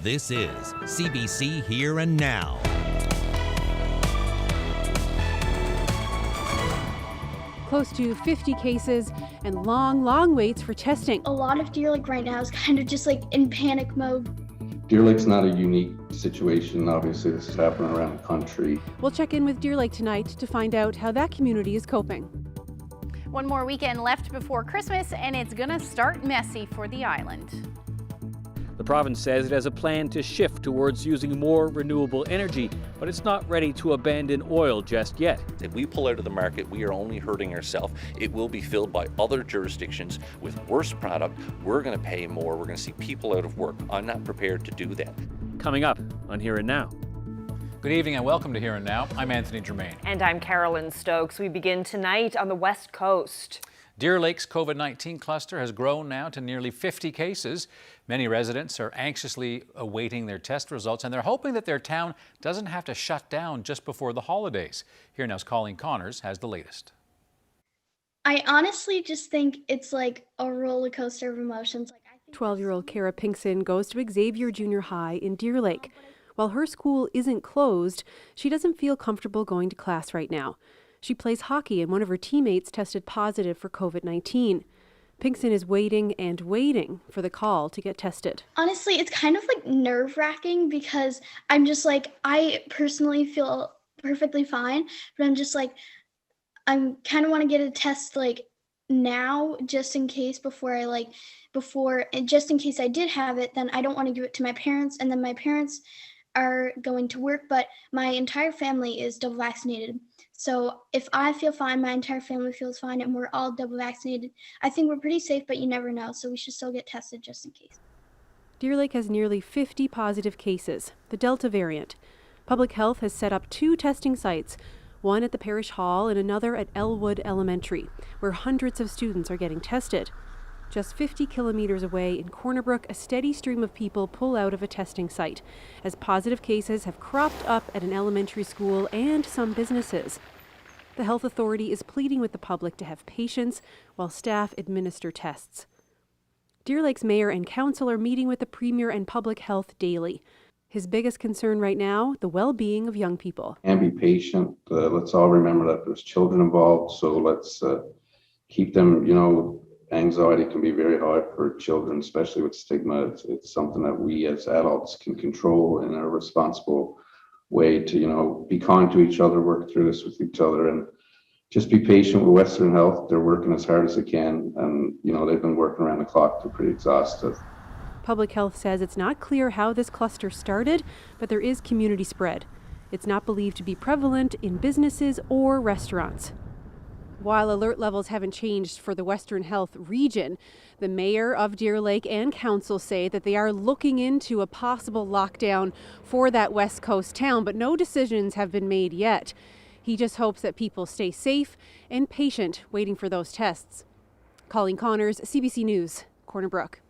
This is CBC Here and Now. Close to 50 cases and long waits for testing. A lot of Deer Lake right now is kind of just like in panic mode. Deer Lake's not a unique situation. Obviously, this is happening around the country. We'll check in with Deer Lake tonight to find out how that community is coping. One more weekend left before Christmas, and it's gonna start messy for the island. The province says it has a plan to shift towards using more renewable energy, but it's not ready to abandon oil just yet. If we pull out of the market, we are only hurting ourselves. It will be filled by other jurisdictions with worse product. We're going to pay more. We're going to see people out of work. I'm not prepared to do that. Coming up on Here and Now. Good evening and welcome to Here and Now. I'm Anthony Germain. And I'm Carolyn Stokes. We begin tonight on the West Coast. Deer Lake's COVID-19 cluster has grown now to nearly 50 cases. Many residents are anxiously awaiting their test results, and they're hoping that their town doesn't have to shut down just before the holidays. Here Now's Colleen Connors has the latest. I honestly just think it's like a roller coaster of emotions. 12-year-old Kara Pinkson goes to Xavier Junior High in Deer Lake. While her school isn't closed, she doesn't feel comfortable going to class right now. She plays hockey and one of her teammates tested positive for COVID-19. Pinkson is waiting and waiting for the call to get tested. Honestly, it's kind of like nerve-wracking because I'm just like, I personally feel perfectly fine, but I'm just like, I'm kind of want to get a test like now just in case just in case I did have it, then I don't want to give it to my parents, and then my parents are going to work, but my entire family is double vaccinated. So if I feel fine, my entire family feels fine, and we're all double vaccinated, I think we're pretty safe, but you never know. So we should still get tested just in case. Deer Lake has nearly 50 positive cases, the Delta variant. Public Health has set up 2 testing sites, one at the Parish Hall and another at Elwood Elementary, where hundreds of students are getting tested. Just 50 kilometers away in Corner Brook, a steady stream of people pull out of a testing site as positive cases have cropped up at an elementary school and some businesses. The health authority is pleading with the public to have patience while staff administer tests. Deer Lake's mayor and council are meeting with the premier and public health daily. His biggest concern right now, the well-being of young people. And be patient. Let's all remember that there's children involved, so let's keep them, anxiety can be very hard for children, especially with stigma. It's something that we as adults can control in a responsible way to, be kind to each other, work through this with each other, and just be patient with Western Health. They're working as hard as they can, and, they've been working around the clock. They're pretty exhausted. Public Health says it's not clear how this cluster started, but there is community spread. It's not believed to be prevalent in businesses or restaurants. While alert levels haven't changed for the Western Health region, the mayor of Deer Lake and council say that they are looking into a possible lockdown for that West Coast town, but no decisions have been made yet. He just hopes that people stay safe and patient waiting for those tests. Colleen Connors, CBC News, Corner Brook.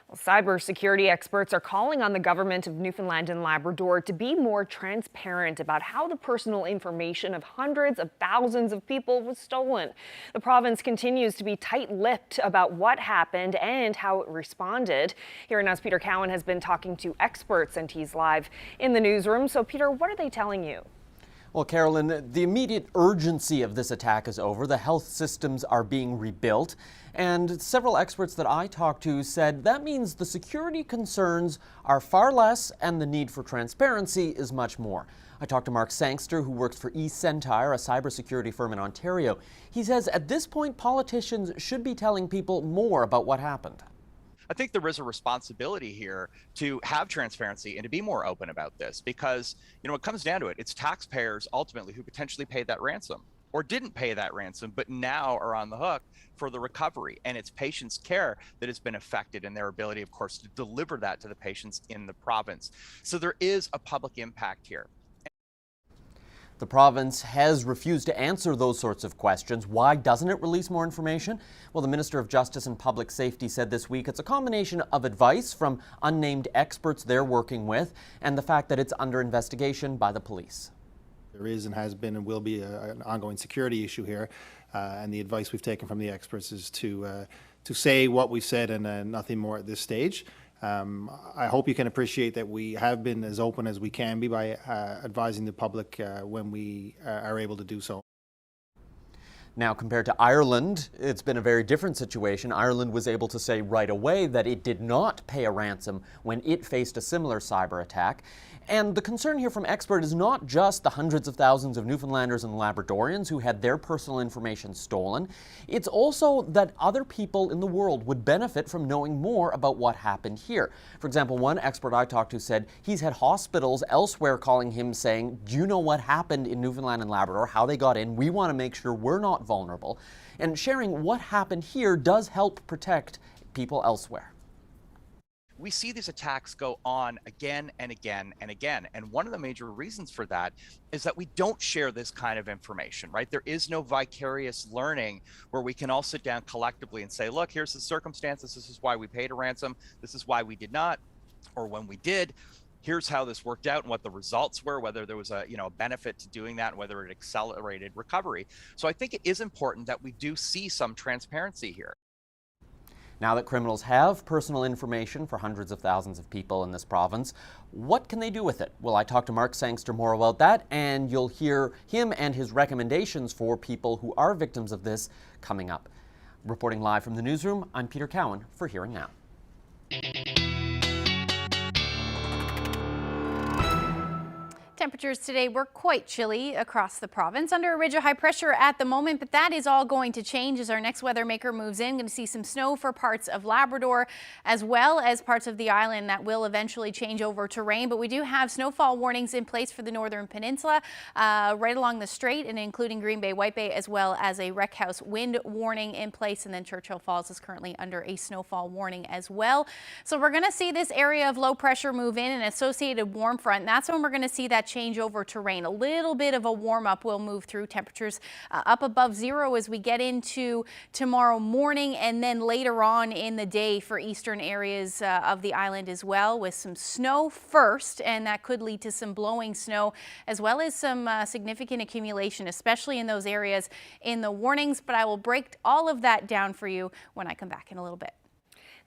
Well, cybersecurity experts are calling on the government of Newfoundland and Labrador to be more transparent about how the personal information of hundreds of thousands of people was stolen. The province continues to be tight-lipped about what happened and how it responded. Here Now's Peter Cowan has been talking to experts, and he's live in the newsroom. So, Peter, what are they telling you? Well, Carolyn, the immediate urgency of this attack is over. The health systems are being rebuilt. And several experts that I talked to said that means the security concerns are far less and the need for transparency is much more. I talked to Mark Sangster, who works for eCentire, a cybersecurity firm in Ontario. He says at this point, politicians should be telling people more about what happened. I think there is a responsibility here to have transparency and to be more open about this because, it comes down to it. It's taxpayers ultimately who potentially paid that ransom or didn't pay that ransom, but now are on the hook for the recovery. And it's patients' care that has been affected and their ability, of course, to deliver that to the patients in the province. So there is a public impact here. The province has refused to answer those sorts of questions. Why doesn't it release more information? Well, the Minister of Justice and Public Safety said this week it's a combination of advice from unnamed experts they're working with and the fact that it's under investigation by the police. There is and has been and will be an ongoing security issue here, and the advice we've taken from the experts is to say what we said and nothing more at this stage. I hope you can appreciate that we have been as open as we can be by advising the public when we are able to do so. Now, compared to Ireland, it's been a very different situation. Ireland was able to say right away that it did not pay a ransom when it faced a similar cyber attack. And the concern here from experts is not just the hundreds of thousands of Newfoundlanders and Labradorians who had their personal information stolen. It's also that other people in the world would benefit from knowing more about what happened here. For example, one expert I talked to said he's had hospitals elsewhere calling him saying, do you know what happened in Newfoundland and Labrador, how they got in? We want to make sure we're not vulnerable. And sharing what happened here does help protect people elsewhere. We see these attacks go on again and again and again. And one of the major reasons for that is that we don't share this kind of information, right? There is no vicarious learning where we can all sit down collectively and say, look, here's the circumstances. This is why we paid a ransom. This is why we did not, or when we did, here's how this worked out and what the results were, whether there was a benefit to doing that, and whether it accelerated recovery. So I think it is important that we do see some transparency here. Now that criminals have personal information for hundreds of thousands of people in this province, what can they do with it? Well, I talked to Mark Sangster more about that, and you'll hear him and his recommendations for people who are victims of this coming up. Reporting live from the newsroom, I'm Peter Cowan for Here and Now. Temperatures today were quite chilly across the province under a ridge of high pressure at the moment, but that is all going to change as our next weather maker moves in. Going to see some snow for parts of Labrador as well as parts of the island that will eventually change over to rain. But we do have snowfall warnings in place for the northern peninsula right along the strait and including Green Bay, White Bay, as well as a wreck house wind warning in place. And then Churchill Falls is currently under a snowfall warning as well. So we're going to see this area of low pressure move in and associated warm front. And that's when we're going to see that change over to rain. A little bit of a warm up will move through, temperatures up above zero as we get into tomorrow morning and then later on in the day for eastern areas of the island as well, with some snow first, and that could lead to some blowing snow as well as some significant accumulation, especially in those areas in the warnings. But I will break all of that down for you when I come back in a little bit.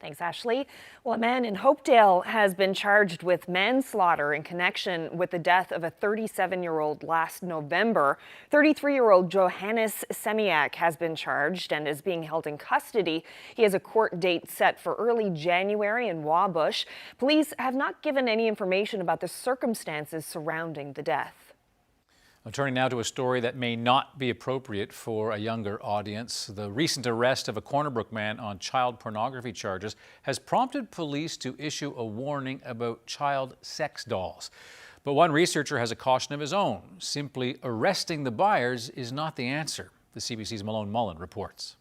Thanks, Ashley. Well, a man in Hopedale has been charged with manslaughter in connection with the death of a 37-year-old last November. 33-year-old Johannes Semiak has been charged and is being held in custody. He has a court date set for early January in Wabush. Police have not given any information about the circumstances surrounding the death. I'm turning now to a story that may not be appropriate for a younger audience. The recent arrest of a Corner Brook man on child pornography charges has prompted police to issue a warning about child sex dolls. But one researcher has a caution of his own. Simply arresting the buyers is not the answer. The CBC's Malone Mullen reports.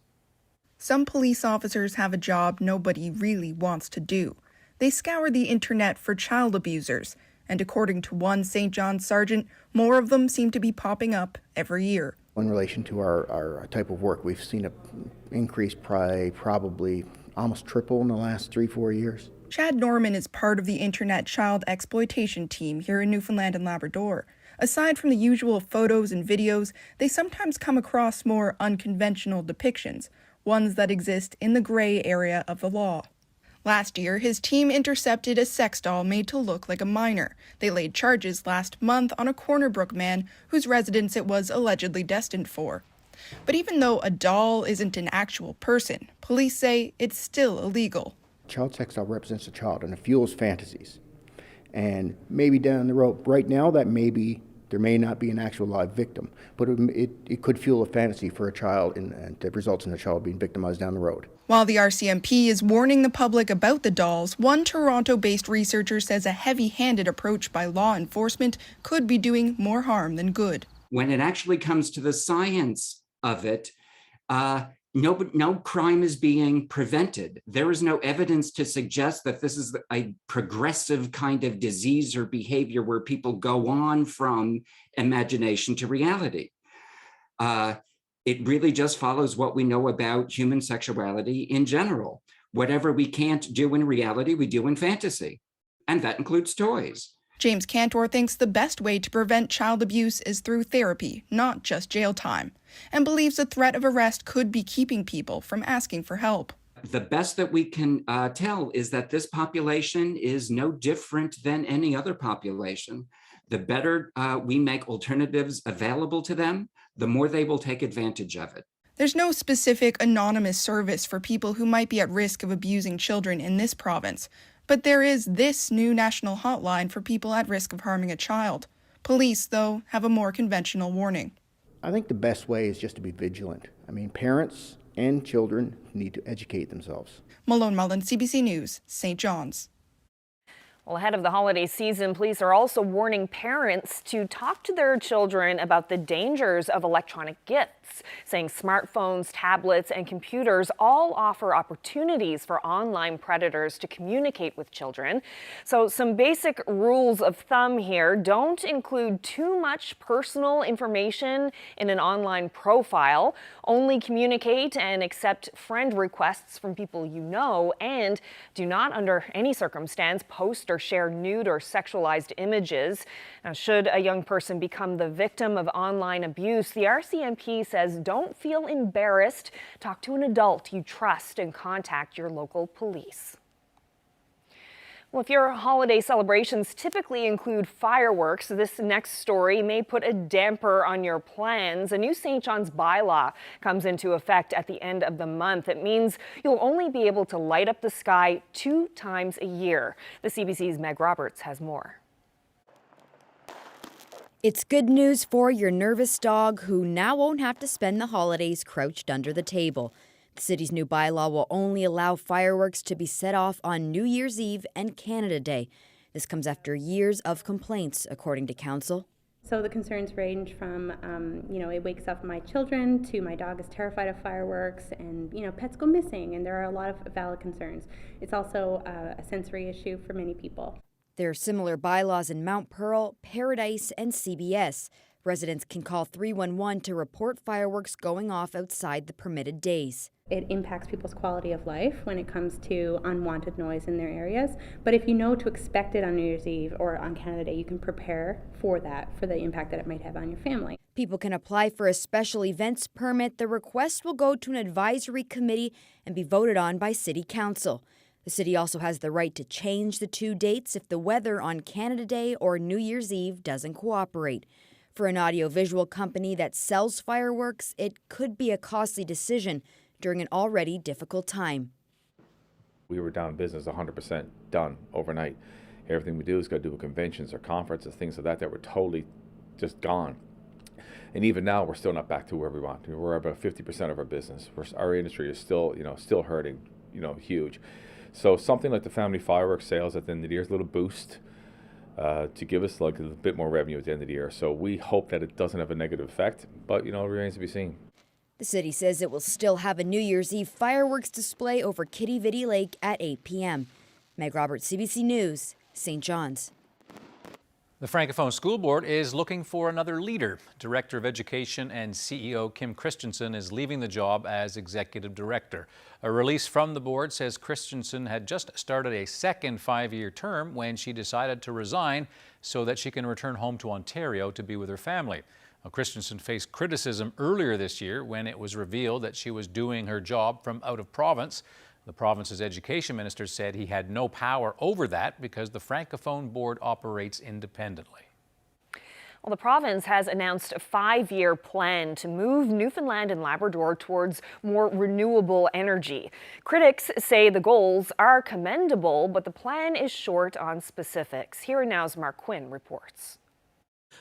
Some police officers have a job nobody really wants to do. They scour the internet for child abusers. And according to one St. John's sergeant, more of them seem to be popping up every year. In relation to our type of work, we've seen an increase probably almost triple in the last 3-4 years. Chad Norman is part of the internet child exploitation team here in Newfoundland and Labrador. Aside from the usual photos and videos, they sometimes come across more unconventional depictions, ones that exist in the gray area of the law. Last year, his team intercepted a sex doll made to look like a minor. They laid charges last month on a Corner Brook man whose residence it was allegedly destined for. But even though a doll isn't an actual person, police say it's still illegal. Child sex doll represents a child and it fuels fantasies. And maybe down the road, right now, there may not be an actual live victim, but it could fuel a fantasy for a child and that results in a child being victimized down the road. While the RCMP is warning the public about the dolls, one Toronto-based researcher says a heavy-handed approach by law enforcement could be doing more harm than good. When it actually comes to the science of it, no crime is being prevented. There is no evidence to suggest that this is a progressive kind of disease or behavior where people go on from imagination to reality. It really just follows what we know about human sexuality in general. Whatever we can't do in reality, we do in fantasy, and that includes toys. James Cantor thinks the best way to prevent child abuse is through therapy, not just jail time, and believes the threat of arrest could be keeping people from asking for help. The best that we can tell is that this population is no different than any other population. The better we make alternatives available to them, the more they will take advantage of it. There's no specific anonymous service for people who might be at risk of abusing children in this province, but there is this new national hotline for people at risk of harming a child. Police, though, have a more conventional warning. I think the best way is just to be vigilant. I mean, parents and children need to educate themselves. Malone Mullen, CBC News, St. John's. Well, ahead of the holiday season, police are also warning parents to talk to their children about the dangers of electronic gifts, saying smartphones, tablets, and computers all offer opportunities for online predators to communicate with children. So some basic rules of thumb here: don't include too much personal information in an online profile, only communicate and accept friend requests from people you know, and do not under any circumstance post or share nude or sexualized images. Now, should a young person become the victim of online abuse, the RCMP says don't feel embarrassed. Talk to an adult you trust and contact your local police. Well, if your holiday celebrations typically include fireworks, this next story may put a damper on your plans. A new St. John's bylaw comes into effect at the end of the month. It means you'll only be able to light up the sky 2 times a year. The CBC's Meg Roberts has more. It's good news for your nervous dog, who now won't have to spend the holidays crouched under the table. The city's new bylaw will only allow fireworks to be set off on New Year's Eve and Canada Day. This comes after years of complaints, according to council. So the concerns range from, it wakes up my children, to my dog is terrified of fireworks, and, pets go missing, and there are a lot of valid concerns. It's also a sensory issue for many people. There are similar bylaws in Mount Pearl, Paradise, and CBS. Residents can call 311 to report fireworks going off outside the permitted days. It impacts people's quality of life when it comes to unwanted noise in their areas. But if you know to expect it on New Year's Eve or on Canada Day, you can prepare for that, for the impact that it might have on your family. People can apply for a special events permit. The request will go to an advisory committee and be voted on by City Council. The city also has the right to change the 2 dates if the weather on Canada Day or New Year's Eve doesn't cooperate. For an audiovisual company that sells fireworks, it could be a costly decision during an already difficult time. We were down business 100% done overnight. Everything we do is go to conventions or conferences, things like that were totally just gone. And even now, we're still not back to where we want to. We're about 50% of our business. Our industry is still hurting, huge. So something like the family fireworks sales at the end of the year is a little boost to give us like a bit more revenue at the end of the year. So we hope that it doesn't have a negative effect, but it remains to be seen. The city says it will still have a New Year's Eve fireworks display over Kitty Vitty Lake at 8 p.m. Meg Roberts, CBC News, St. John's. The Francophone School Board is looking for another leader. Director of Education and CEO Kim Christensen is leaving the job as Executive Director. A release from the board says Christensen had just started a second 5-year term when she decided to resign so that she can return home to Ontario to be with her family. Now, Christensen faced criticism earlier this year when it was revealed that she was doing her job from out of province. The province's education minister said he had no power over that because the Francophone Board operates independently. Well, the province has announced a 5-year plan to move Newfoundland and Labrador towards more renewable energy. Critics say the goals are commendable, but the plan is short on specifics. Here and Now's Mark Quinn reports.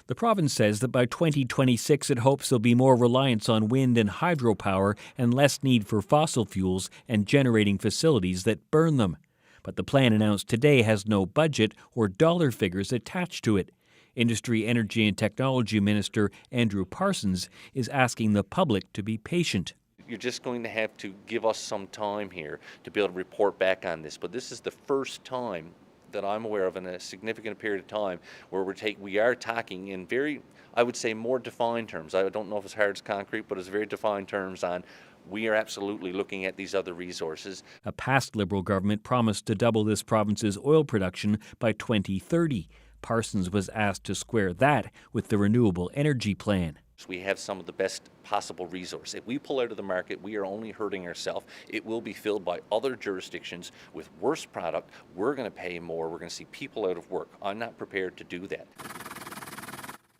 The province says that by 2026 it hopes there'll be more reliance on wind and hydropower and less need for fossil fuels and generating facilities that burn them. But the plan announced today has no budget or dollar figures attached to it. Industry, Energy and Technology Minister Andrew Parsons is asking the public to be patient. You're just going to have to give us some time here to be able to report back on this. But this is the first time that I'm aware of in a significant period of time where we are talking in very, I would say, more defined terms. I don't know if it's hard as concrete, but it's very defined terms on we are absolutely looking at these other resources. A past Liberal government promised to double this province's oil production by 2030. Parsons was asked to square that with the renewable energy plan. We have some of the best possible resource. If we pull out of the market, we are only hurting ourselves. It will be filled by other jurisdictions with worse product. We're going to pay more. We're going to see people out of work. I'm not prepared to do that.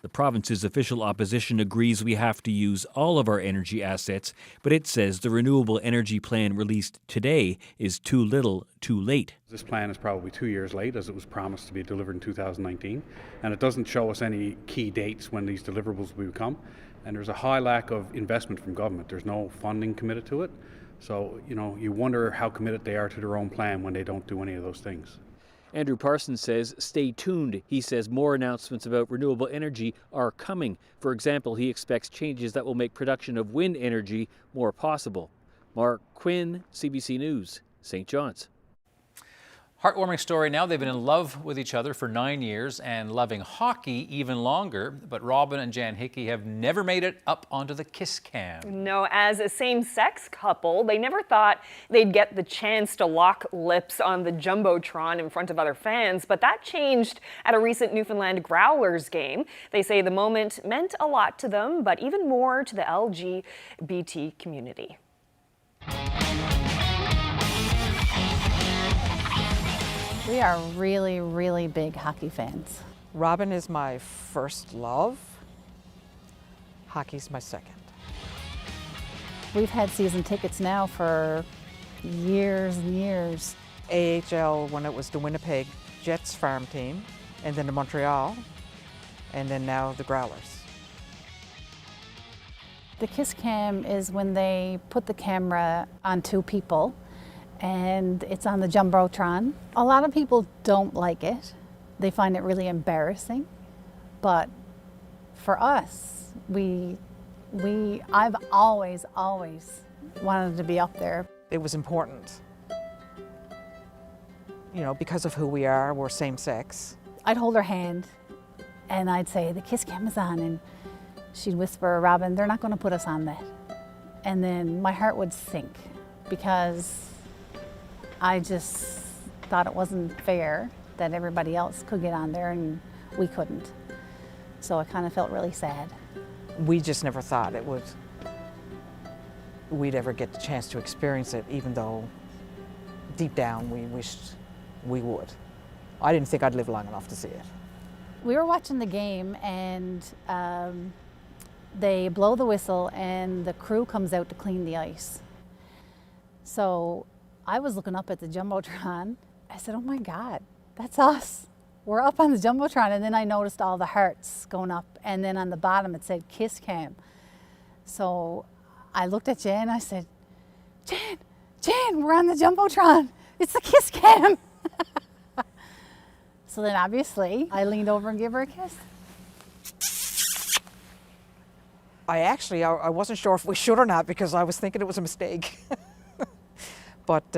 The province's official opposition agrees we have to use all of our energy assets, but it says the renewable energy plan released today is too little, too late. This plan is probably 2 years late, as it was promised to be delivered in 2019, and it doesn't show us any key dates when these deliverables will come, and there's a high lack of investment from government. There's no funding committed to it, so you wonder how committed they are to their own plan when they don't do any of those things. Andrew Parsons says stay tuned. He says more announcements about renewable energy are coming. For example, he expects changes that will make production of wind energy more possible. Mark Quinn, CBC News, St. John's. Heartwarming story now. They've been in love with each other for 9 years and loving hockey even longer. But Robin and Jan Hickey have never made it up onto the kiss cam. No, as a same-sex couple, they never thought they'd get the chance to lock lips on the Jumbotron in front of other fans. But that changed at a recent Newfoundland Growlers game. They say the moment meant a lot to them, but even more to the LGBT community. We are really, really big hockey fans. Robin is my first love. Hockey's my second. We've had season tickets now for years and years. AHL when it was the Winnipeg Jets farm team, and then the Montreal, and then now the Growlers. The kiss cam is when they put the camera on two people and it's on the Jumbotron. A lot of people don't like it. They find it really embarrassing. But for us, I've always wanted to be up there. It was important. Because of who we are, we're same sex. I'd hold her hand and I'd say, the kiss cam is on, and she'd whisper, Robin, they're not gonna put us on that. And then my heart would sink because I just thought it wasn't fair that everybody else could get on there and we couldn't. So I kind of felt really sad. We just never thought we'd ever get the chance to experience it, even though deep down we wished we would. I didn't think I'd live long enough to see it. We were watching the game and they blow the whistle and the crew comes out to clean the ice. So I was looking up at the Jumbotron. I said, oh my God, that's us. We're up on the Jumbotron. And then I noticed all the hearts going up. And then on the bottom it said kiss cam. So I looked at Jan and I said, Jan, we're on the Jumbotron. It's the kiss cam. So then obviously I leaned over and gave her a kiss. I wasn't sure if we should or not because I was thinking it was a mistake. But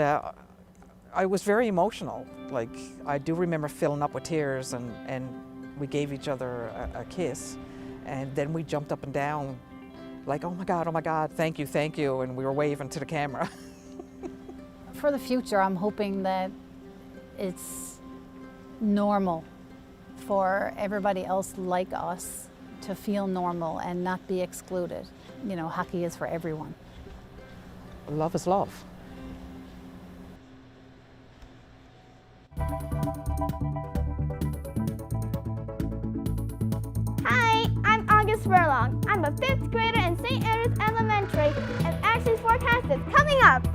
I was very emotional. Like, I do remember filling up with tears, and we gave each other a kiss. And then we jumped up and down like, oh my God, thank you. And we were waving to the camera. For the future, I'm hoping that it's normal for everybody else like us to feel normal and not be excluded. Hockey is for everyone. Love is love. Hi, I'm August Furlong. I'm a 5th grader in St. Andrews Elementary, and Ashley's forecast is coming up.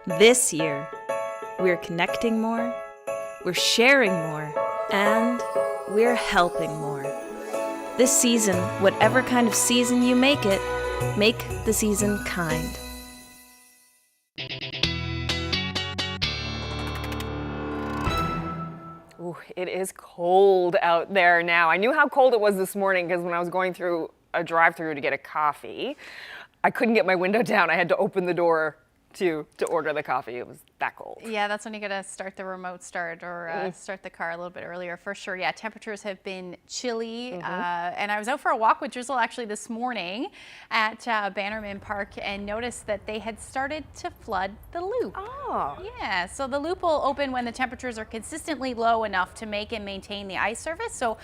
This year, we're connecting more, we're sharing more, and we're helping more. This season, whatever kind of season you make it, make the season kind. Ooh, it is cold out there now. I knew how cold it was this morning because when I was going through a drive-through to get a coffee, I couldn't get my window down. I had to open the door to order the coffee. It was that cold. Yeah, that's when you gotta start the remote start or start the car a little bit earlier for sure. Yeah, temperatures have been chilly, and I was out for a walk with Drizzle actually this morning at Bannerman Park and noticed that they had started to flood the loop. Oh. Yeah, so the loop will open when the temperatures are consistently low enough to make and maintain the ice surface. So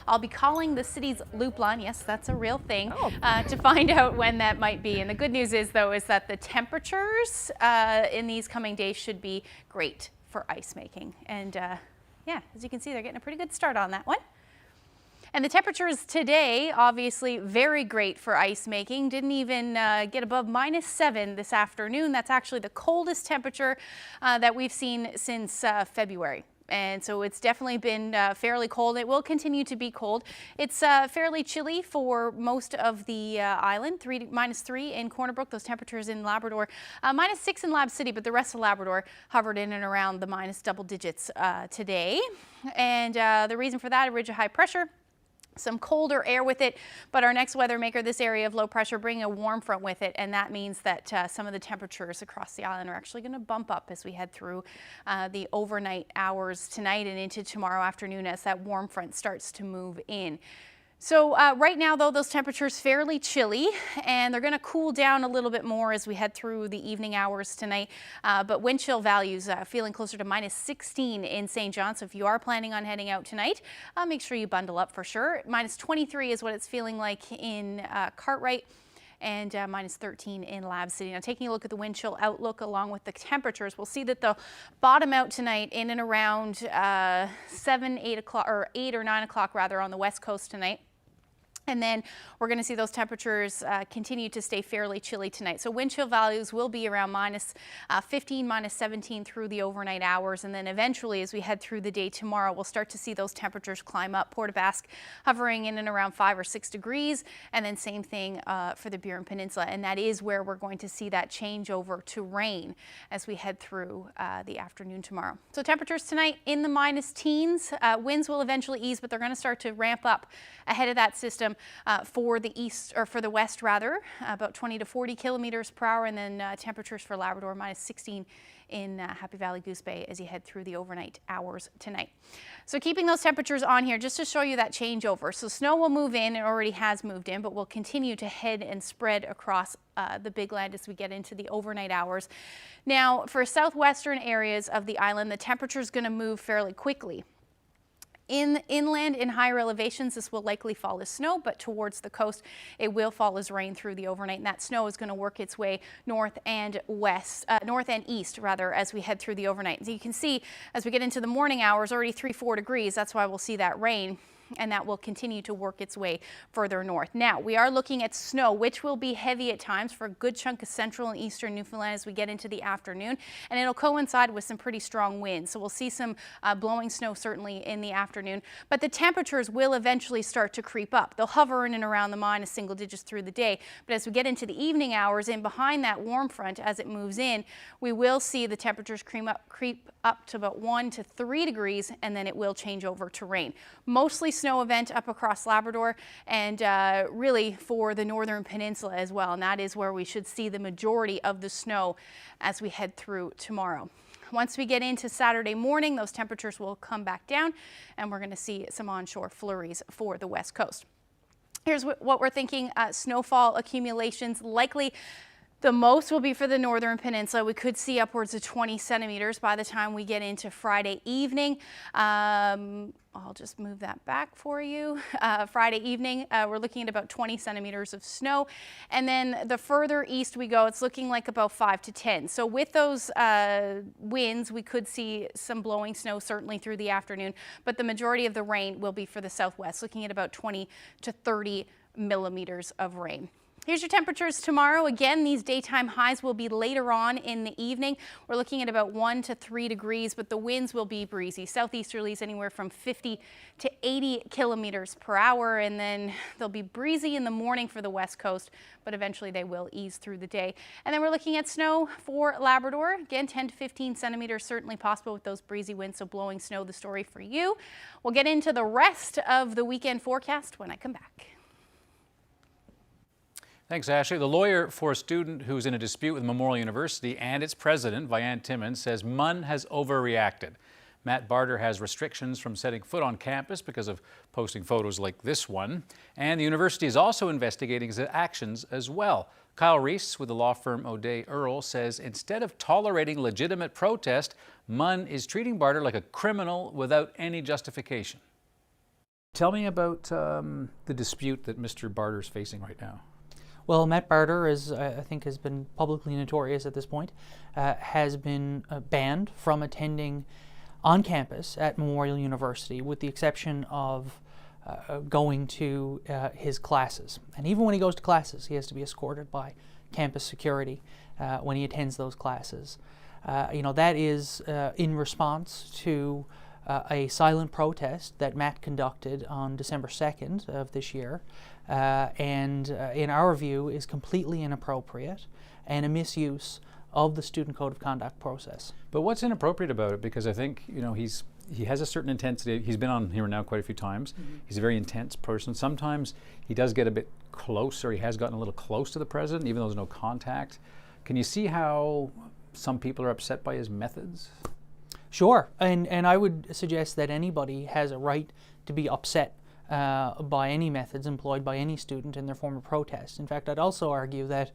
I'll be calling the city's loop line, yes, that's a real thing, to find out when that might be. And the good news is though, is that the temperatures in these coming days should be great for ice making. And yeah, as you can see, they're getting a pretty good start on that one. And the temperatures today, obviously very great for ice making. Didn't even get above -7 this afternoon. That's actually the coldest temperature that we've seen since February. And so it's definitely been fairly cold. It will continue to be cold. It's fairly chilly for most of the island, -3 in Corner Brook, those temperatures in Labrador, -6 in Lab City, but the rest of Labrador hovered in and around the minus double digits today. And the reason for that, a ridge of high pressure. Some colder air with it, but our next weather maker, this area of low pressure, bringing a warm front with it, and that means that some of the temperatures across the island are actually going to bump up as we head through the overnight hours tonight and into tomorrow afternoon as that warm front starts to move in. So right now, though, those temperatures fairly chilly, and they're going to cool down a little bit more as we head through the evening hours tonight. But wind chill values feeling closer to -16 in St. John. So if you are planning on heading out tonight, make sure you bundle up for sure. -23 is what it's feeling like in Cartwright, and -13 in Lab City. Now, taking a look at the wind chill outlook along with the temperatures, we'll see that they'll bottom out tonight in and around 7, 8 o'clock, or 8 or 9 o'clock rather, on the west coast tonight. And then we're going to see those temperatures continue to stay fairly chilly tonight. So wind chill values will be around -15, -17 through the overnight hours. And then eventually, as we head through the day tomorrow, we'll start to see those temperatures climb up. Port aux Basques hovering in and around 5 or 6 degrees. And then same thing for the Burin Peninsula. And that is where we're going to see that change over to rain as we head through the afternoon tomorrow. So temperatures tonight in the -teens. Winds will eventually ease, but they're going to start to ramp up ahead of that system. For the east, or for the west rather, about 20 to 40 kilometers per hour, and then temperatures for Labrador -16 in Happy Valley Goose Bay as you head through the overnight hours tonight. So keeping those temperatures on here just to show you that changeover. So snow will move in, it already has moved in, but will continue to head and spread across the big land as we get into the overnight hours. Now, for southwestern areas of the island, the temperature is going to move fairly quickly. Inland in higher elevations, this will likely fall as snow, but towards the coast, it will fall as rain through the overnight. And that snow is going to work its way north and east rather, as we head through the overnight. So you can see as we get into the morning hours, already 3-4 degrees. That's why we'll see that rain. And that will continue to work its way further north. Now, we are looking at snow, which will be heavy at times for a good chunk of central and eastern Newfoundland as we get into the afternoon. And it'll coincide with some pretty strong winds. So we'll see some blowing snow certainly in the afternoon. But the temperatures will eventually start to creep up. They'll hover in and around the minus single digits through the day. But as we get into the evening hours, in behind that warm front as it moves in, we will see the temperatures creep up to about 1 to 3 degrees, and then it will change over to rain. Mostly snow event up across Labrador and really for the northern peninsula as well. And that is where we should see the majority of the snow as we head through tomorrow. Once we get into Saturday morning, those temperatures will come back down and we're going to see some onshore flurries for the west coast. Here's what we're thinking. Snowfall accumulations likely. The most will be for the northern peninsula. We could see upwards of 20 centimeters by the time we get into Friday evening. I'll just move that back for you. Friday evening, we're looking at about 20 centimeters of snow. And then the further east we go, it's looking like about 5 to 10. So with those winds, we could see some blowing snow certainly through the afternoon, but the majority of the rain will be for the southwest, looking at about 20 to 30 millimeters of rain. Here's your temperatures tomorrow. Again, these daytime highs will be later on in the evening. We're looking at about 1 to 3 degrees, but the winds will be breezy. Southeasterlies anywhere from 50 to 80 kilometers per hour. And then they'll be breezy in the morning for the west coast, but eventually they will ease through the day. And then we're looking at snow for Labrador. Again, 10 to 15 centimeters certainly possible with those breezy winds. So blowing snow, the story for you. We'll get into the rest of the weekend forecast when I come back. Thanks, Ashley. The lawyer for a student who's in a dispute with Memorial University and its president, Vianne Timmons, says MUN has overreacted. Matt Barter has restrictions from setting foot on campus because of posting photos like this one. And the university is also investigating his actions as well. Kyle Reese with the law firm O'Day Earl says instead of tolerating legitimate protest, MUN is treating Barter like a criminal without any justification. Tell me about the dispute that Mr. Barter is facing right now. Well, Matt Barter, as I think has been publicly notorious at this point, has been banned from attending on campus at Memorial University, with the exception of going to his classes. And even when he goes to classes, he has to be escorted by campus security when he attends those classes. That is in response to a silent protest that Matt conducted on December 2nd of this year, and in our view is completely inappropriate and a misuse of the Student Code of Conduct process. But what's inappropriate about it? Because I think, he has a certain intensity. He's been on here now quite a few times. Mm-hmm. He's a very intense person. Sometimes he does get a bit close, or he has gotten a little close to the president, even though there's no contact. Can you see how some people are upset by his methods? Sure, and I would suggest that anybody has a right to be upset by any methods employed by any student in their form of protest. In fact, I'd also argue that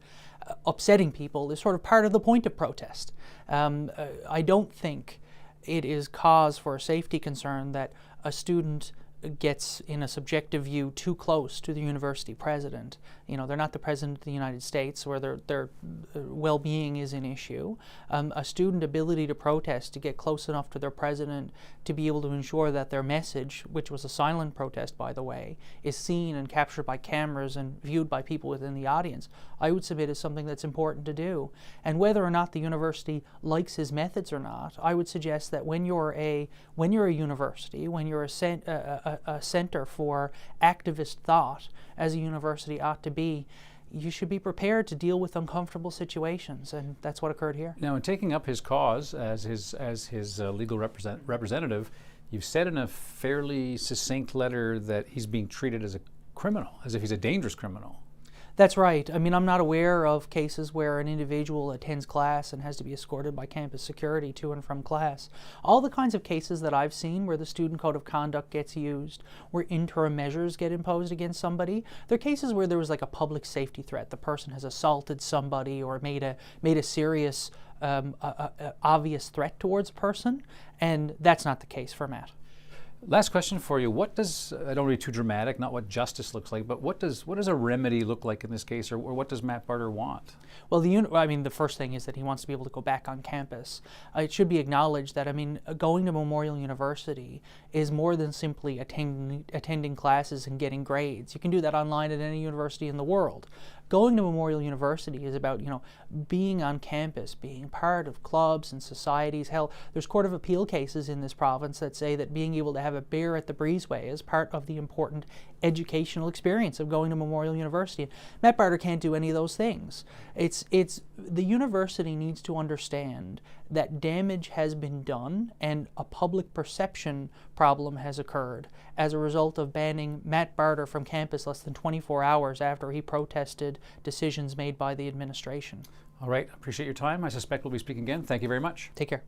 upsetting people is sort of part of the point of protest. I don't think it is cause for a safety concern that a student gets, in a subjective view, too close to the university president. They're not the president of the United States, where their well-being is an issue. A student ability to protest, to get close enough to their president, to be able to ensure that their message, which was a silent protest, by the way, is seen and captured by cameras and viewed by people within the audience, I would submit is something that's important to do. And whether or not the university likes his methods or not, I would suggest that when you're a university, when you're a center for activist thought, as a university ought to be, you should be prepared to deal with uncomfortable situations, and that's what occurred here. Now, in taking up his cause as his legal representative, you've said in a fairly succinct letter that he's being treated as a criminal, as if he's a dangerous criminal. That's right. I mean, I'm not aware of cases where an individual attends class and has to be escorted by campus security to and from class. All the kinds of cases that I've seen where the Student Code of Conduct gets used, where interim measures get imposed against somebody, they're cases where there was like a public safety threat. The person has assaulted somebody or made a serious, obvious threat towards a person, and that's not the case for Matt. Last question for you. What does, I don't want to be too dramatic, not what justice looks like, but what does a remedy look like in this case, or what does Matt Barter want? Well, the first thing is that he wants to be able to go back on campus. It should be acknowledged that, going to Memorial University is more than simply attending classes and getting grades. You can do that online at any university in the world. Going to Memorial University is about, being on campus, being part of clubs and societies. Hell, there's Court of Appeal cases in this province that say that being able to have a beer at the breezeway is part of the important educational experience of going to Memorial University. And Matt Barter can't do any of those things. The university needs to understand that damage has been done and a public perception problem has occurred as a result of banning Matt Barter from campus less than 24 hours after he protested decisions made by the administration. All right, appreciate your time. I suspect we'll be speaking again. Thank you very much. Take care.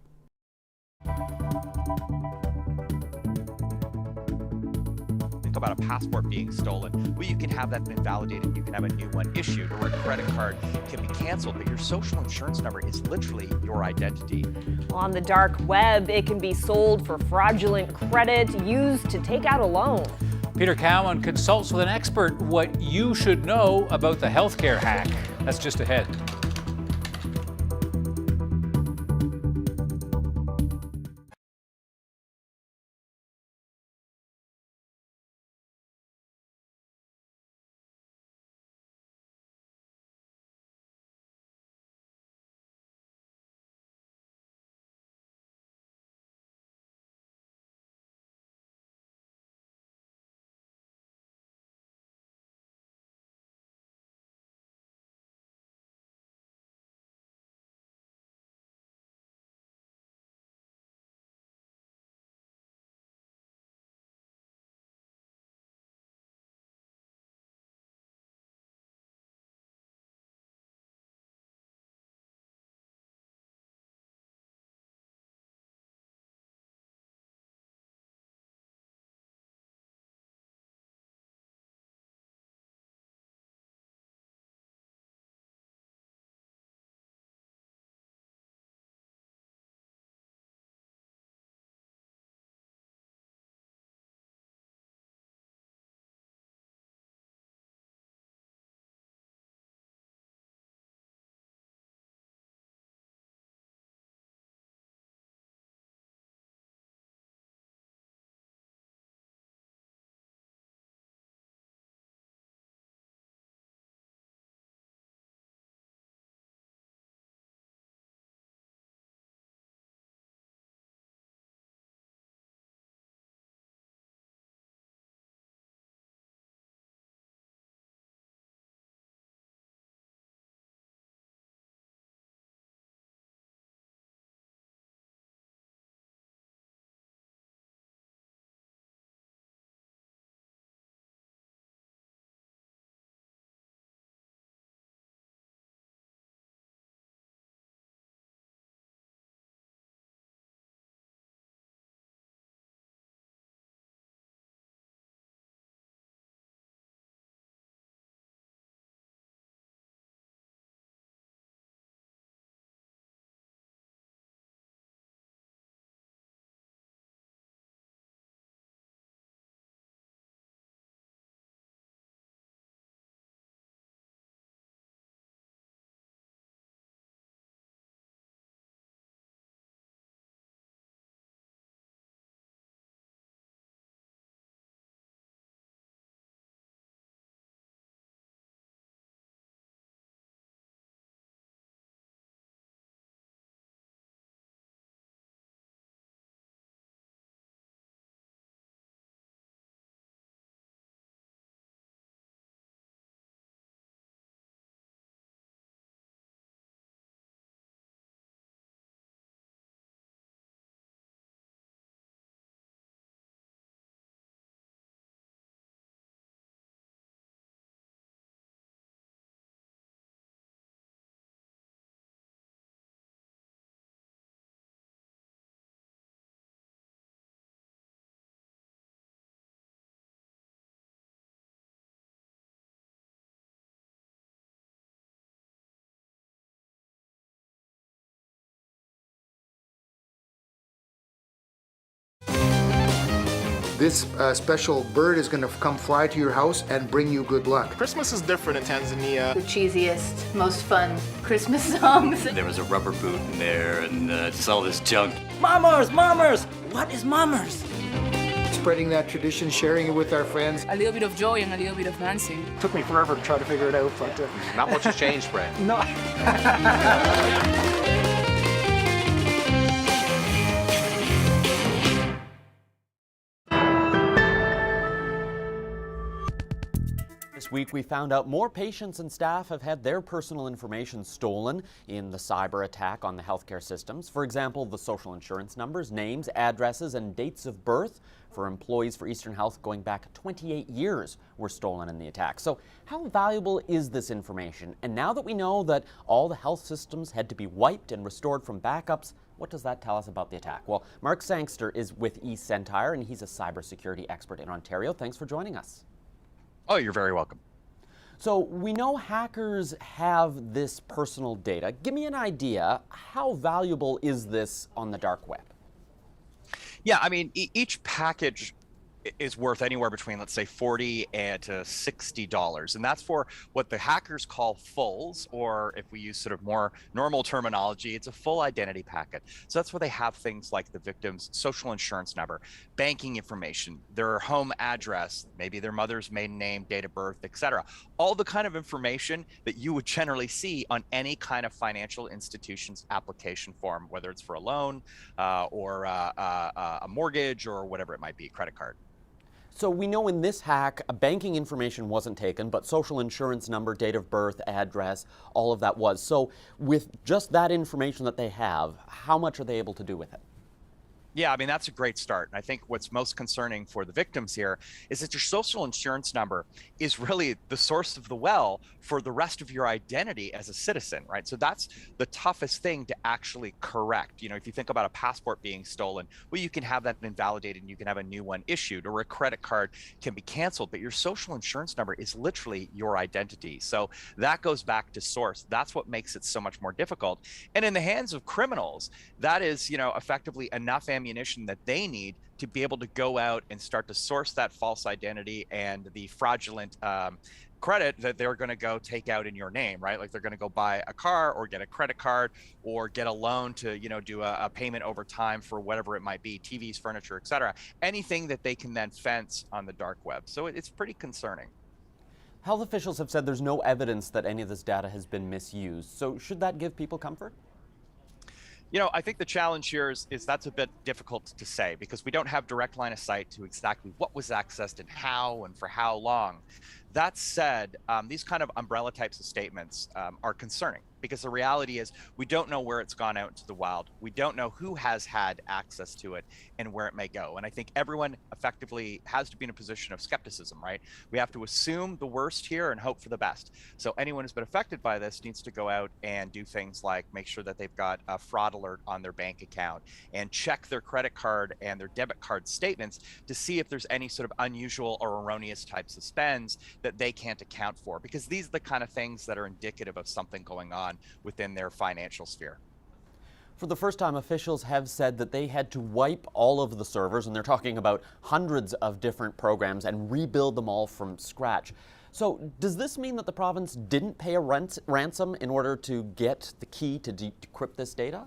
Think about a passport being stolen. Well, you can have that invalidated. You can have a new one issued, or a credit card can be canceled, but your social insurance number is literally your identity. On the dark web, it can be sold for fraudulent credit used to take out a loan. Peter Cowan consults with an expert what you should know about the healthcare hack. That's just ahead. this special bird is going to come fly to your house and bring you good luck. Christmas is different in Tanzania. The cheesiest, most fun Christmas songs. There was a rubber boot in there and just all this junk. Mummers! Mummers! What is mummers? Spreading that tradition, sharing it with our friends. A little bit of joy and a little bit of dancing. Took me forever to try to figure it out, but... Not much has changed, Brad. No. This week we found out more patients and staff have had their personal information stolen in the cyber attack on the healthcare systems. For example, the social insurance numbers, names, addresses, and dates of birth for employees for Eastern Health going back 28 years were stolen in the attack. So how valuable is this information? And now that we know that all the health systems had to be wiped and restored from backups, what does that tell us about the attack? Well, Mark Sangster is with eCentire, and he's a cybersecurity expert in Ontario. Thanks for joining us. Oh, you're very welcome. So we know hackers have this personal data. Give me an idea, how valuable is this on the dark web? Yeah, I mean, each package is worth anywhere between, let's say, $40 to $60. And that's for what the hackers call fulls, or if we use sort of more normal terminology, it's a full identity packet. So that's where they have things like the victim's social insurance number, banking information, their home address, maybe their mother's maiden name, date of birth, etc. All the kind of information that you would generally see on any kind of financial institution's application form, whether it's for a loan or a mortgage or whatever it might be, credit card. So we know in this hack, banking information wasn't taken, but social insurance number, date of birth, address, all of that was. So with just that information that they have, how much are they able to do with it? Yeah, I mean, that's a great start. And I think what's most concerning for the victims here is that your social insurance number is really the source of the well for the rest of your identity as a citizen, right? So that's the toughest thing to actually correct. You know, if you think about a passport being stolen, well, you can have that invalidated and you can have a new one issued, or a credit card can be canceled, but your social insurance number is literally your identity. So that goes back to source. That's what makes it so much more difficult. And in the hands of criminals, that is, you know, effectively enough ammunition that they need to be able to go out and start to source that false identity and the fraudulent credit that they're going to go take out in your name, right? Like they're going to go buy a car or get a credit card or get a loan to, you know, do a payment over time for whatever it might be, TVs, furniture, etc. Anything that they can then fence on the dark web. So it's pretty concerning. Health officials have said there's no evidence that any of this data has been misused. So should that give people comfort? You know, I think the challenge here is that's a bit difficult to say because we don't have direct line of sight to exactly what was accessed and how and for how long. That said, these kind of umbrella types of statements are concerning because the reality is we don't know where it's gone out into the wild. We don't know who has had access to it and where it may go. And I think everyone effectively has to be in a position of skepticism, right? We have to assume the worst here and hope for the best. So anyone who's been affected by this needs to go out and do things like make sure that they've got a fraud alert on their bank account and check their credit card and their debit card statements to see if there's any sort of unusual or erroneous types of spends that they can't account for, because these are the kind of things that are indicative of something going on within their financial sphere. For the first time, officials have said that they had to wipe all of the servers, and they're talking about hundreds of different programs, and rebuild them all from scratch. So does this mean that the province didn't pay a ransom in order to get the key to decrypt this data?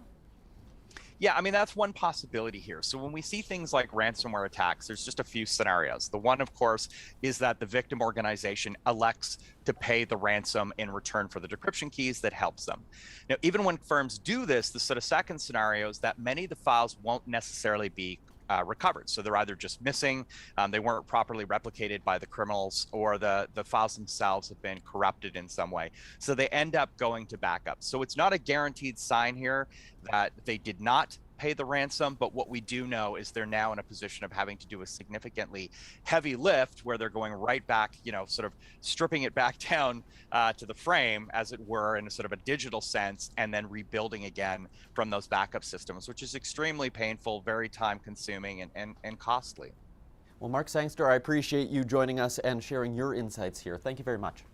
Yeah, I mean, that's one possibility here. So when we see things like ransomware attacks, there's just a few scenarios. The one, of course, is that the victim organization elects to pay the ransom in return for the decryption keys that helps them. Now, even when firms do this, the sort of second scenario is that many of the files won't necessarily be recovered. So they're either just missing, they weren't properly replicated by the criminals, or the files themselves have been corrupted in some way. So they end up going to backup. So it's not a guaranteed sign here that they did not pay the ransom, but what we do know is they're now in a position of having to do a significantly heavy lift where they're going right back, you know, sort of stripping it back down to the frame, as it were, in a sort of a digital sense, and then rebuilding again from those backup systems, which is extremely painful, very time consuming and costly. Well, Mark Sangster, I appreciate you joining us and sharing your insights here. Thank you very much.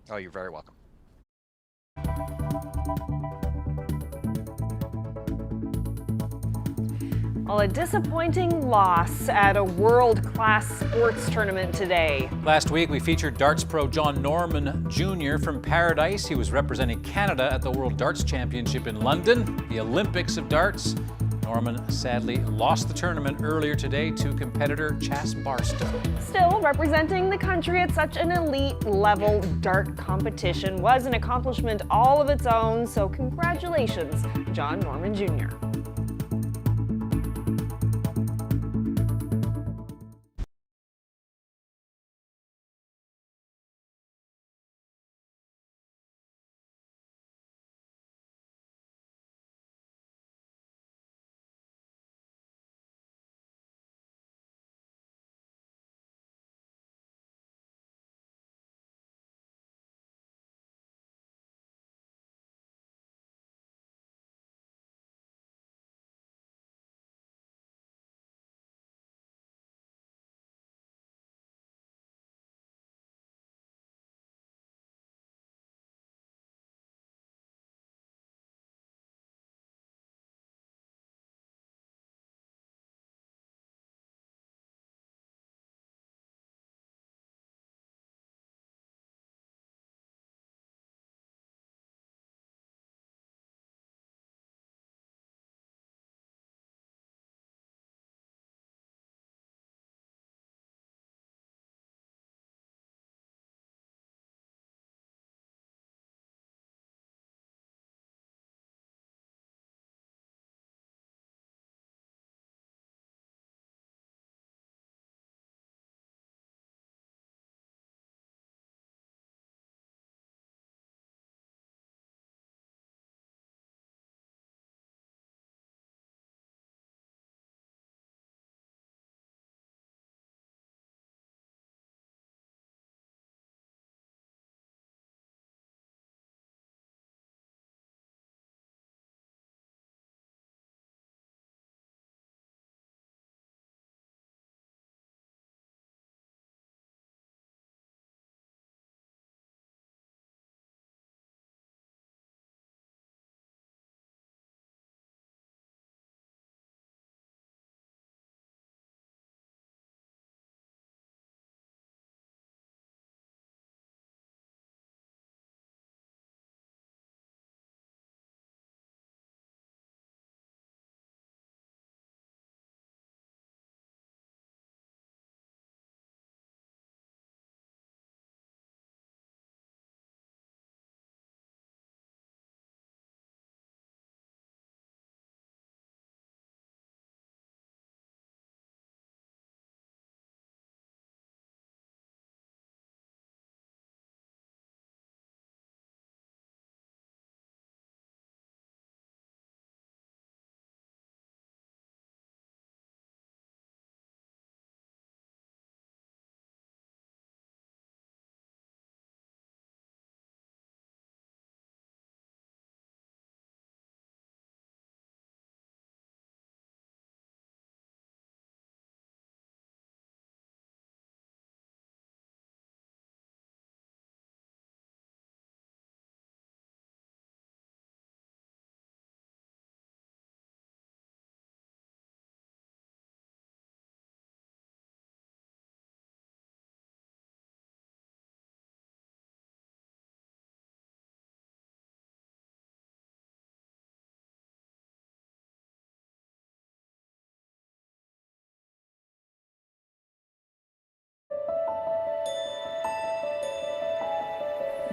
Oh, you're very welcome. Well, a disappointing loss at a world-class sports tournament today. Last week, we featured darts pro John Norman Jr. from Paradise. He was representing Canada at the World Darts Championship in London, the Olympics of darts. Norman sadly lost the tournament earlier today to competitor Chas Barstow. Still, representing the country at such an elite level dart competition was an accomplishment all of its own, so congratulations, John Norman Jr.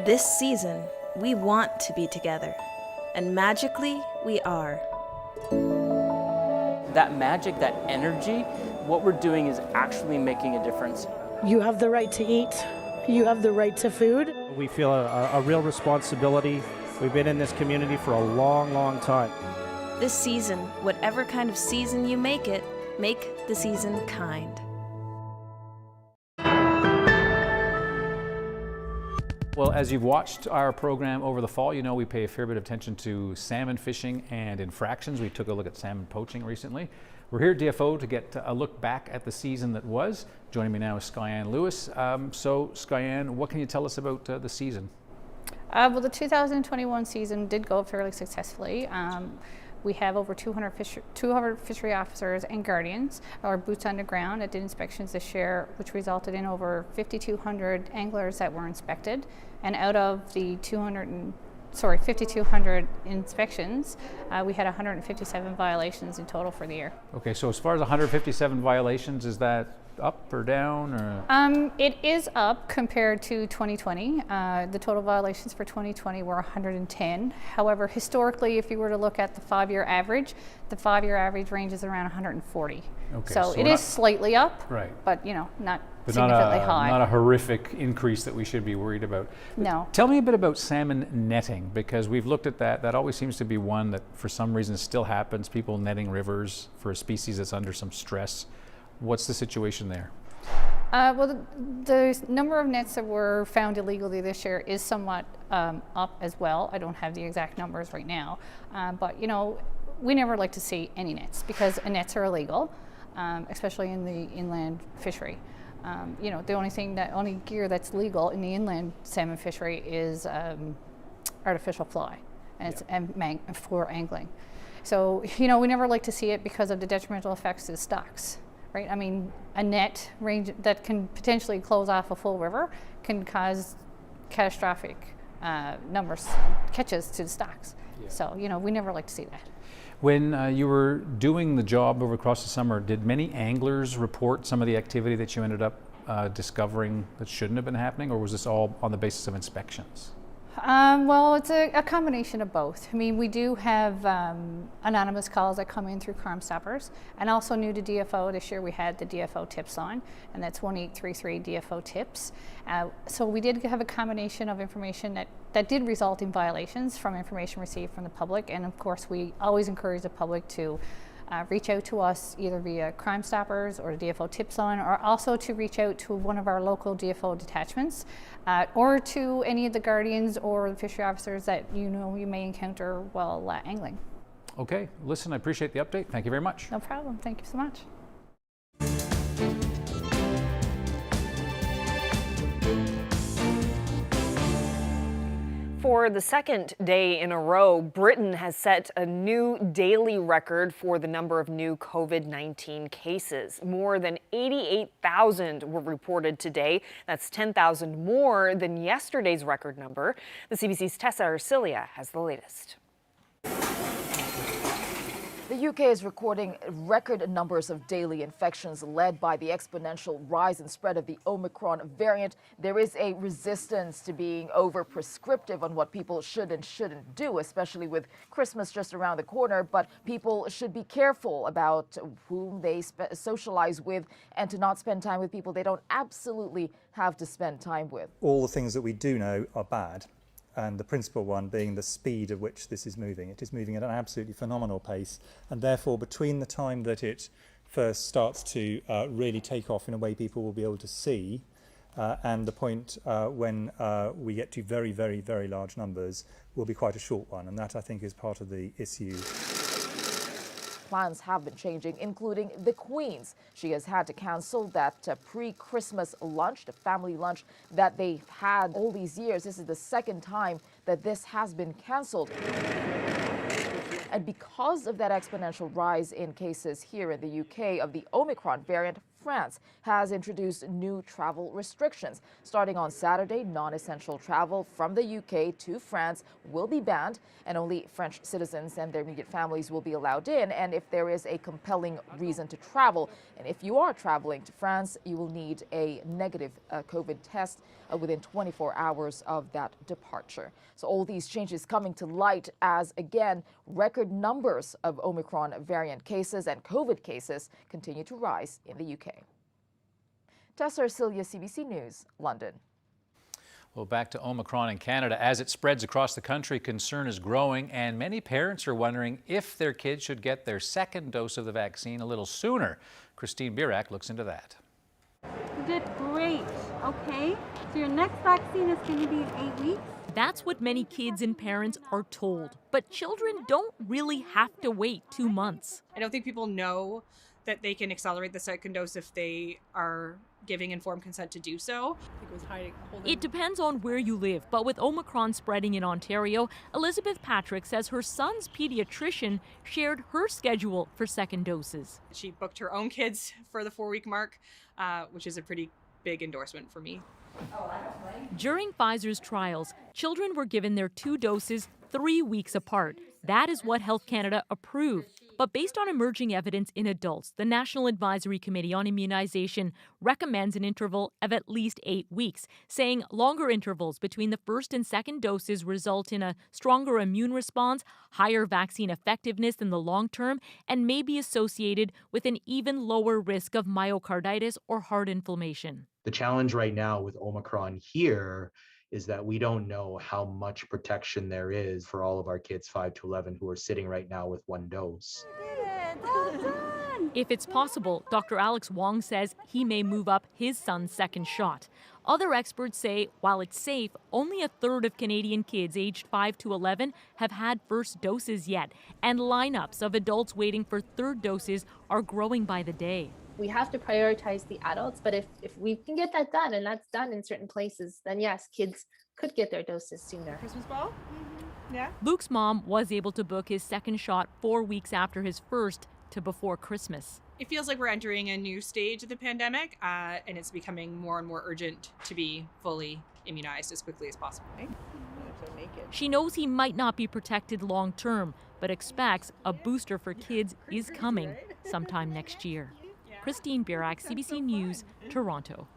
This season, we want to be together, and magically, we are. That magic, that energy, what we're doing is actually making a difference. You have the right to eat. You have the right to food. We feel a real responsibility. We've been in this community for a long, long time. This season, whatever kind of season you make it, make the season kind. Well, as you've watched our program over the fall, you know we pay a fair bit of attention to salmon fishing and infractions. We took a look at salmon poaching recently. We're here at DFO to get a look back at the season that was. Joining me now is Skyanne Lewis. So, Skyanne, what can you tell us about the season? Well, the 2021 season did go fairly successfully. We have over 200 fishery officers and guardians, or boots on the ground, that did inspections this year, which resulted in over 5,200 anglers that were inspected. And out of the 5,200 inspections, we had 157 violations in total for the year. Okay, so as far as 157 violations, is that up or down? Or? It is up compared to 2020. The total violations for 2020 were 110. However, historically, if you were to look at the 5-year average, the 5-year average ranges around 140. Okay, so it is slightly up, right? But not significantly high. Not a horrific increase that we should be worried about. No. Tell me a bit about salmon netting, because we've looked at that. That always seems to be one that for some reason still happens, people netting rivers for a species that's under some stress. What's the situation there? Well, the number of nets that were found illegally this year is somewhat up as well. I don't have the exact numbers right now, but we never like to see any nets because nets are illegal, especially in the inland fishery. The only gear that's legal in the inland salmon fishery is artificial fly, and it's for angling. So we never like to see it because of the detrimental effects to the stocks. Right? I mean, a net range that can potentially close off a full river can cause catastrophic catches to the stocks. Yeah. So, we never like to see that. When you were doing the job over across the summer, did many anglers report some of the activity that you ended up discovering that shouldn't have been happening, or was this all on the basis of inspections? Well, it's a combination of both. I mean, we do have anonymous calls that come in through Crime Stoppers, and also new to DFO this year we had the DFO tips on, and that's 1833 DFO tips. So we did have a combination of information that did result in violations from information received from the public, and of course we always encourage the public to reach out to us either via Crime Stoppers or the DFO tips on, or also to reach out to one of our local DFO detachments, or to any of the guardians or the fishery officers that you may encounter while angling. Okay, listen, I appreciate the update. Thank you very much. No problem. Thank you so much. For the second day in a row, Britain has set a new daily record for the number of new COVID-19 cases. More than 88,000 were reported today. That's 10,000 more than yesterday's record number. The CBC's Tessa Arcilia has the latest. The UK is recording record numbers of daily infections led by the exponential rise and spread of the Omicron variant. There is a resistance to being over-prescriptive on what people should and shouldn't do, especially with Christmas just around the corner. But people should be careful about whom they socialize with and to not spend time with people they don't absolutely have to spend time with. All the things that we do know are bad. And the principal one being the speed at which this is moving. It is moving at an absolutely phenomenal pace, and therefore between the time that it first starts to really take off in a way people will be able to see and the point when we get to very, very, very large numbers will be quite a short one, and that I think is part of the issue. Plans have been changing, including the Queen's. She has had to cancel that pre-Christmas lunch, the family lunch that they've had all these years. This is the second time that this has been canceled. And because of that exponential rise in cases here in the UK of the Omicron variant, France has introduced new travel restrictions. Starting on Saturday, non-essential travel from the UK to France will be banned, and only French citizens and their immediate families will be allowed in. And if there is a compelling reason to travel, and if you are traveling to France, you will need a negative COVID test within 24 hours of that departure. So all these changes coming to light as, again, record numbers of Omicron variant cases and COVID cases continue to rise in the UK. Tessa Arcilia, CBC News, London. Well, back to Omicron in Canada. As it spreads across the country, concern is growing, and many parents are wondering if their kids should get their second dose of the vaccine a little sooner. Christine Birak looks into that. You did great, okay? So your next vaccine is going to be in 8 weeks. That's what many kids and parents are told. But children don't really have to wait 2 months. I don't think people know that they can accelerate the second dose if they are giving informed consent to do so. It depends on where you live, but with Omicron spreading in Ontario, Elizabeth Patrick says her son's pediatrician shared her schedule for second doses. She booked her own kids for the 4-week mark, which is a pretty big endorsement for me. During Pfizer's trials, children were given their 2 doses 3 weeks apart. That is what Health Canada approved. But based on emerging evidence in adults, the National Advisory Committee on Immunization recommends an interval of at least 8 weeks, saying longer intervals between the first and second doses result in a stronger immune response, higher vaccine effectiveness in the long term, and may be associated with an even lower risk of myocarditis or heart inflammation. The challenge right now with Omicron here is that we don't know how much protection there is for all of our kids 5 to 11 who are sitting right now with 1 dose. If it's possible, Dr. Alex Wong says he may move up his son's second shot. Other experts say while it's safe, only a third of Canadian kids aged 5 to 11 have had first doses yet, and lineups of adults waiting for third doses are growing by the day. We have to prioritize the adults, but if we can get that done, and that's done in certain places, then yes, kids could get their doses sooner. Christmas ball? Yeah. Luke's mom was able to book his second shot 4 weeks after his first to before Christmas. It feels like we're entering a new stage of the pandemic, and it's becoming more and more urgent to be fully immunized as quickly as possible. She knows he might not be protected long term, but expects a booster for kids is coming sometime next year. Christine Birak, CBC News, Toronto.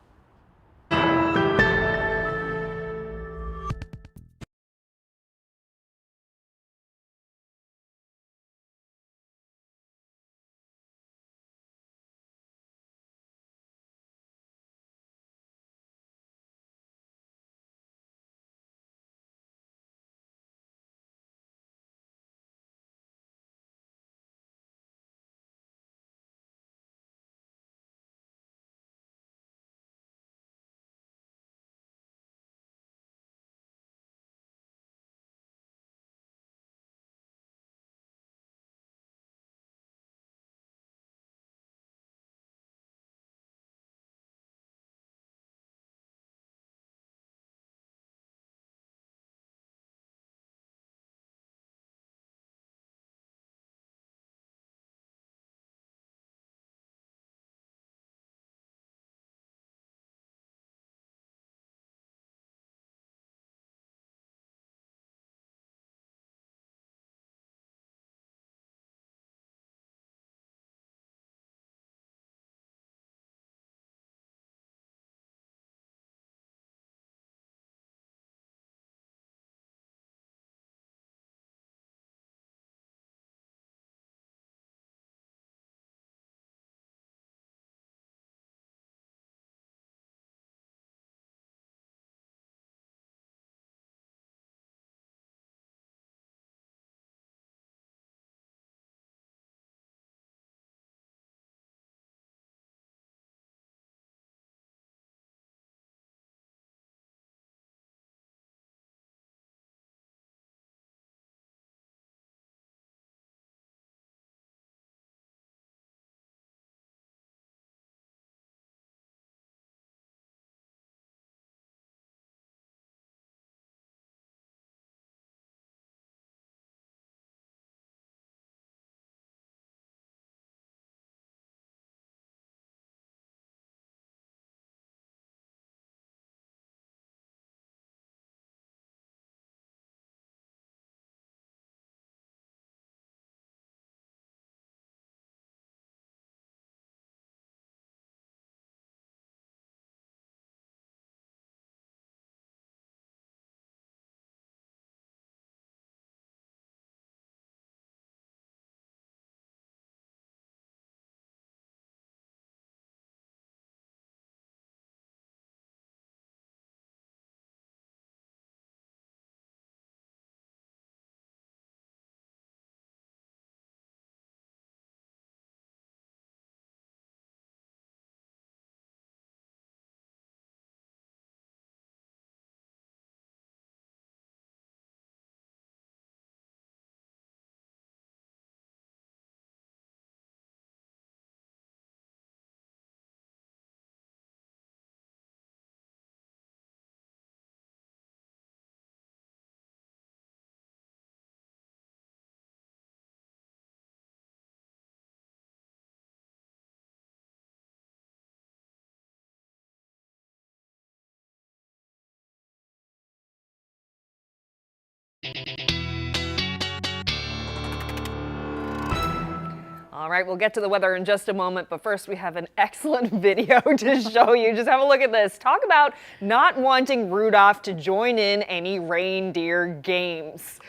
All right, we'll get to the weather in just a moment, but first we have an excellent video to show you. Just have a look at this. Talk about not wanting Rudolph to join in any reindeer games.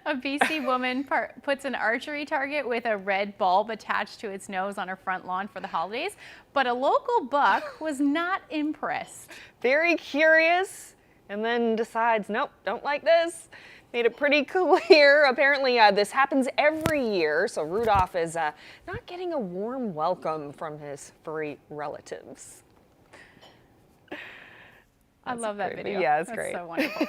A BC woman puts an archery target with a red bulb attached to its nose on her front lawn for the holidays, but a local buck was not impressed. Very curious, and then decides, nope, don't like this. Made it pretty clear. Apparently, this happens every year, so Rudolph is not getting a warm welcome from his furry relatives. I love that video. Yeah, it's That's great. so wonderful.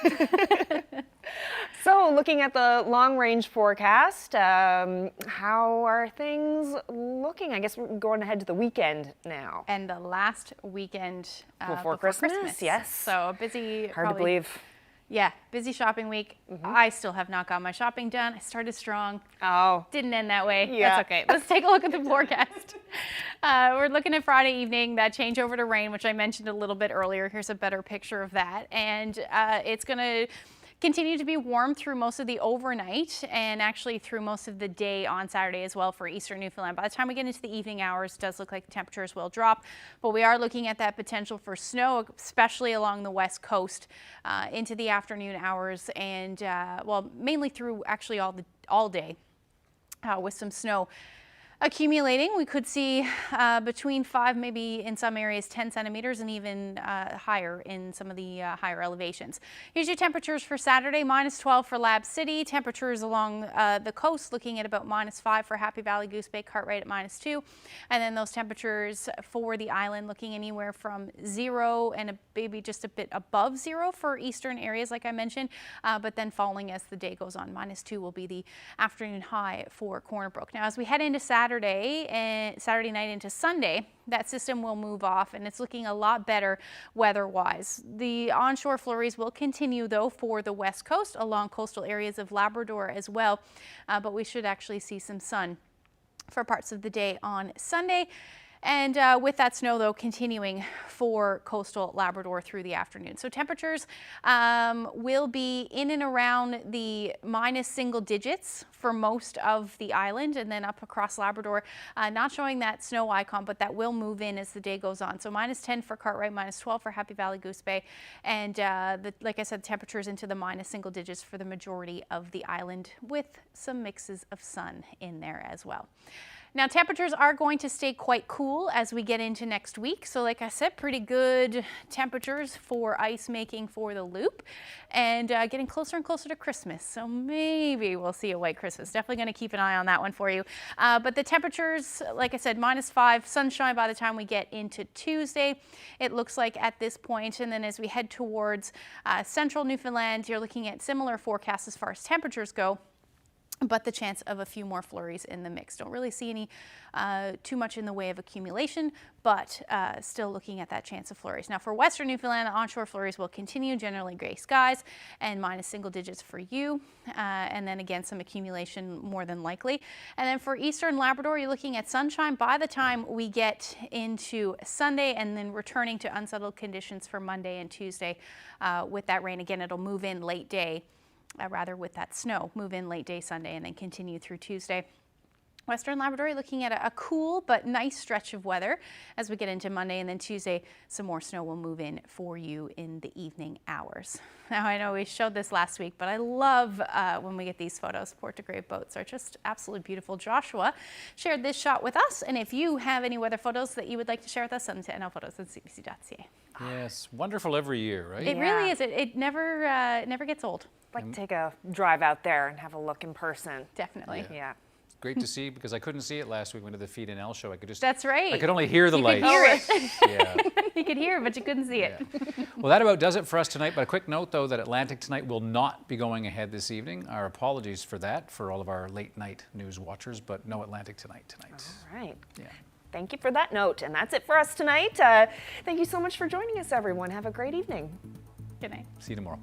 So, looking at the long-range forecast, how are things looking? I guess we're going ahead to the weekend now. And the last weekend before Christmas, yes. So a busy, Hard to believe. Yeah, busy shopping week. I still have not got my shopping done. I started strong. Oh. Didn't end that way. Yeah. That's okay. Let's take a look at the forecast. We're looking at Friday evening, that change over to rain, which I mentioned a little bit earlier. Here's a better picture of that. And it's going to continue to be warm through most of the overnight and actually through most of the day on Saturday as well for eastern Newfoundland. By the time we get into the evening hours, it does look like temperatures will drop, but we are looking at that potential for snow, especially along the west coast into the afternoon hours and well, mainly through actually all day with some snow accumulating. We could see between 5, maybe in some areas 10 centimeters and even higher in some of the higher elevations. Here's your temperatures for Saturday, -12 for Lab City. Temperatures along the coast looking at about -5 for Happy Valley, Goose Bay, Cartwright at -2. And then those temperatures for the island looking anywhere from 0 and maybe just a bit above 0 for eastern areas like I mentioned, but then falling as the day goes on. -2 will be the afternoon high for Corner Brook. Now as we head into Saturday night into Sunday, that system will move off and it's looking a lot better weather-wise. The onshore flurries will continue though for the west coast along coastal areas of Labrador as well, but we should actually see some sun for parts of the day on Sunday. And with that snow, though, continuing for coastal Labrador through the afternoon. So temperatures will be in and around the minus single digits for most of the island and then up across Labrador. Not showing that snow icon, but that will move in as the day goes on. So -10 for Cartwright, -12 for Happy Valley, Goose Bay. And like I said, temperatures into the minus single digits for the majority of the island with some mixes of sun in there as well. Now temperatures are going to stay quite cool as we get into next week. So like I said, pretty good temperatures for ice making for the loop and getting closer and closer to Christmas. So maybe we'll see a white Christmas. Definitely going to keep an eye on that one for you. But the temperatures, like I said, -5, sunshine by the time we get into Tuesday. It looks like at this point, and then as we head towards central Newfoundland, you're looking at similar forecasts as far as temperatures go. But the chance of a few more flurries in the mix. Don't really see any too much in the way of accumulation, but still looking at that chance of flurries. Now for western Newfoundland, onshore flurries will continue, generally gray skies and minus single digits for you. And then again, some accumulation more than likely. And then for eastern Labrador, you're looking at sunshine by the time we get into Sunday and then returning to unsettled conditions for Monday and Tuesday with that rain. Again, it'll move in late day. Rather with that snow, move in late day Sunday and then continue through Tuesday. Western Labrador, you're looking at a cool but nice stretch of weather as we get into Monday, and then Tuesday some more snow will move in for you in the evening hours. Now I know we showed this last week, but I love when we get these photos. Port de Grave boats are just absolutely beautiful. Joshua shared this shot with us, and if you have any weather photos that you would like to share with us, send them to nlphotos@cbc.ca. Yes, wonderful every year, right? It really is. It never gets old. Like to take a drive out there and have a look in person. Definitely. Yeah. Great to see because I couldn't see it last week when we did the Feed and L show. I could just. That's right. I could only hear the lights. You could hear it. Yeah. You could hear it, but you couldn't see it. Well, that about does it for us tonight. But a quick note, though, that Atlantic Tonight will not be going ahead this evening. Our apologies for that for all of our late night news watchers, but no Atlantic Tonight. All right. Yeah. Thank you for that note. And that's it for us tonight. Thank you so much for joining us, everyone. Have a great evening. Good night. See you tomorrow.